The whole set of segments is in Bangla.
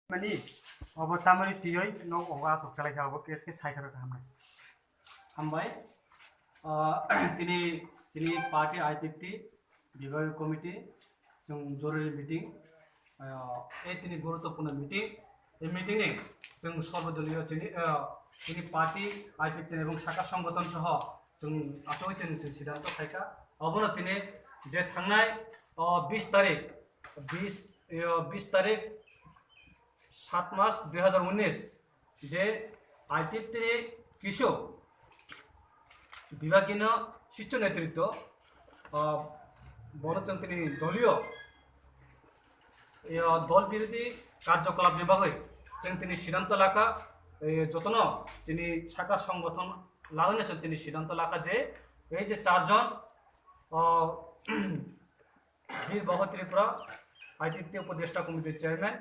Mani, अब tamari tioi no oga sok chalai ka अब केस के साइकर का हमने हामबाय তিনি তিনি পার্টি আইপিএফটি বিভাগীয় কমিটি जों জরুরি মিটিং এই তিনি গুরুত্বপূর্ণ মিটিং এই মিটিংয়ে जों সর্বদলীয় তিনি পার্টি আইপিএফটি এবং শাখা সংগঠন সহ जों आसामाव जों सिद्धांत खायखा अबनो তিনি যে थांनाय 20 तारिख 7 मार्च 2019 যে আইপিএফটি কিছু বিভাগীয় শীর্ষ নেতৃত্ব বলেছেন তিনি দলীয় দল বিরোধী কার্যকলাপ বিভাগে তিনি সিদ্ধান্ত লাখা যতন তিনি শাখা সংগঠন লাগাইছেন তিনি সিদ্ধান্ত লাখা যে এই যে চারজন বীর বাহু ত্রিপুরা আইপিএফটি উপদেষ্টা কমিটির চেয়ারম্যান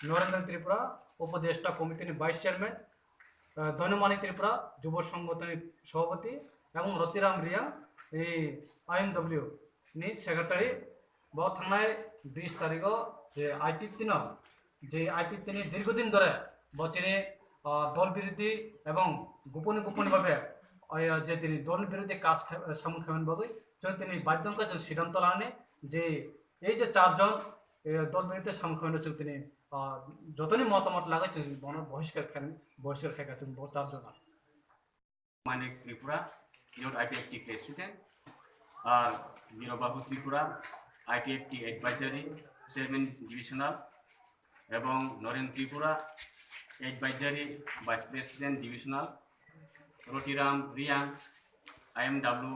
নরেন্দ্র ত্রিপুরা উপদেষ্টা কমিটির ভাইস চেয়ারম্যান ধনমানি ত্রিপুরা যুব সংগঠনের সভাপতি এবং রতিরাম রিয়া এই আইএনডব্লিউ नि सेक्रेटारि बहुत थांनाय 20 तारिख जे आईपीएफटी जे आईपीएफटी दीर्घदिन धरे बचने दल विरोधी एवं गोपने गोपने भावे जे তিনি दल विरोधी काज सामन खामेन बागै जों তিনি बाध्यता जों सिद्धांत लाने जे এই যে চারজন দল বিরোধী সামন খামেন जों তিনি যতনি মতামত লাগাই जों বহিষ্কার খাইকা जों চারজন मानिक त्रिपुरा योर आईपीएफटी प्रेसिडेंट और Birbabu Tripura IPFT advisory chairman divisional एवं Narendra Tripura advisory vice president divisional Ratiram Riya IMW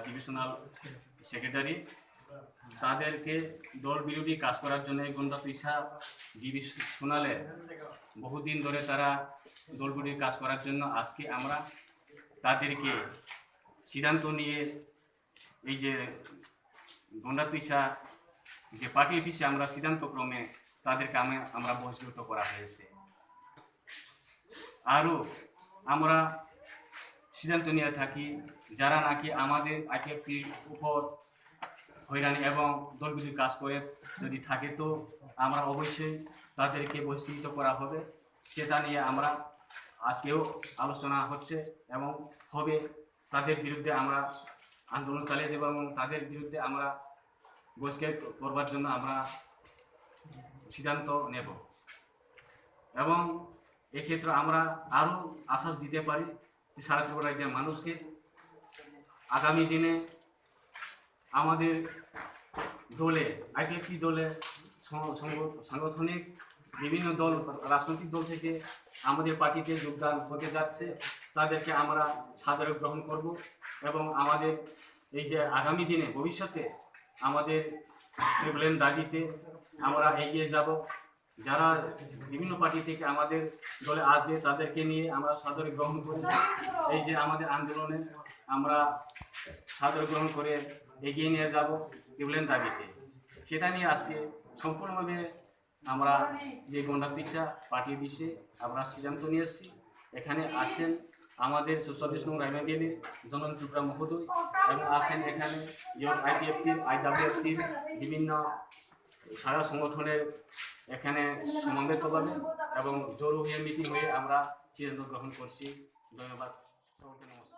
divisional secretary তাদেরকে দল বিরোধী কাজ করার জন্য গুন্ডা পিসা ডিভিশনালে বহুদিন ধরে তারা দল বিরোধী কাজ করার জন্য আজকে আমরা তাদেরকে সিদ্ধান্ত নিয়ে এই যে গুন্ডা পিসা যে পার্টি অফিসে আমরা সিদ্ধান্তক্রমে তাদেরকে আমরা বহিষ্কৃত করা হয়েছে। আরও আমরা সিদ্ধান্ত নিয়ে থাকি যারা নাকি আমাদের আইপিএফটির উপর হয়রানি এবং দল বিরোধী কাজ করে যদি থাকে তো আমরা অবশ্যই তাদেরকে বহিষ্কৃত করা হবে, সেটা নিয়ে আমরা আজকেও আলোচনা হচ্ছে এবং হবে। তাদের বিরুদ্ধে আমরা আন্দোলন চালিয়ে দেব এবং তাদের বিরুদ্ধে আমরা বহিষ্কার করবার জন্য আমরা সিদ্ধান্ত নেব এবং এক্ষেত্রে আমরা আরও আশ্বাস দিতে পারি যে সারা ত্রিপুরা রাজ্যের মানুষকে আগামী দিনে আমাদের দলে আইপিএফটি দলে সাংগঠনিক বিভিন্ন দল রাজনৈতিক দল থেকে আমাদের পার্টিতে যোগদান হতে যাচ্ছে, তাদেরকে আমরা সাদরে গ্রহণ করব এবং আমাদের এই যে আগামী দিনে ভবিষ্যতে আমাদের প্রিভিলেন্স দাবিতে আমরা এগিয়ে যাব। যারা বিভিন্ন পার্টি থেকে আমাদের দলে আসবে তাদেরকে নিয়ে আমরা সাদরে গ্রহণ করি, এই যে আমাদের আন্দোলনে আমরা সাদরে গ্রহণ করে এগিয়ে নিয়ে যাব প্রিভিলেন্স দাবিতে। সেটা নিয়ে আজকে সম্পূর্ণভাবে আমরা যে গণতান্ত্রিক পার্টি বিষয়ে আমরা সিদ্ধান্ত নিয়ে এসেছি। এখানে আসেন আমাদের 44 নং রায়মান্ডির জনন ত্রিপুরা মহোদয় এবং আসেন এখানে আইপিএফটির আইডব্লিউএফটির বিভিন্ন সারা সংগঠনের এখানে সমন্বয়ভাবে এবং জরুরি মিটিং হয়ে আমরা সিদ্ধান্ত গ্রহণ করছি। ধন্যবাদ, সকলকে নমস্কার।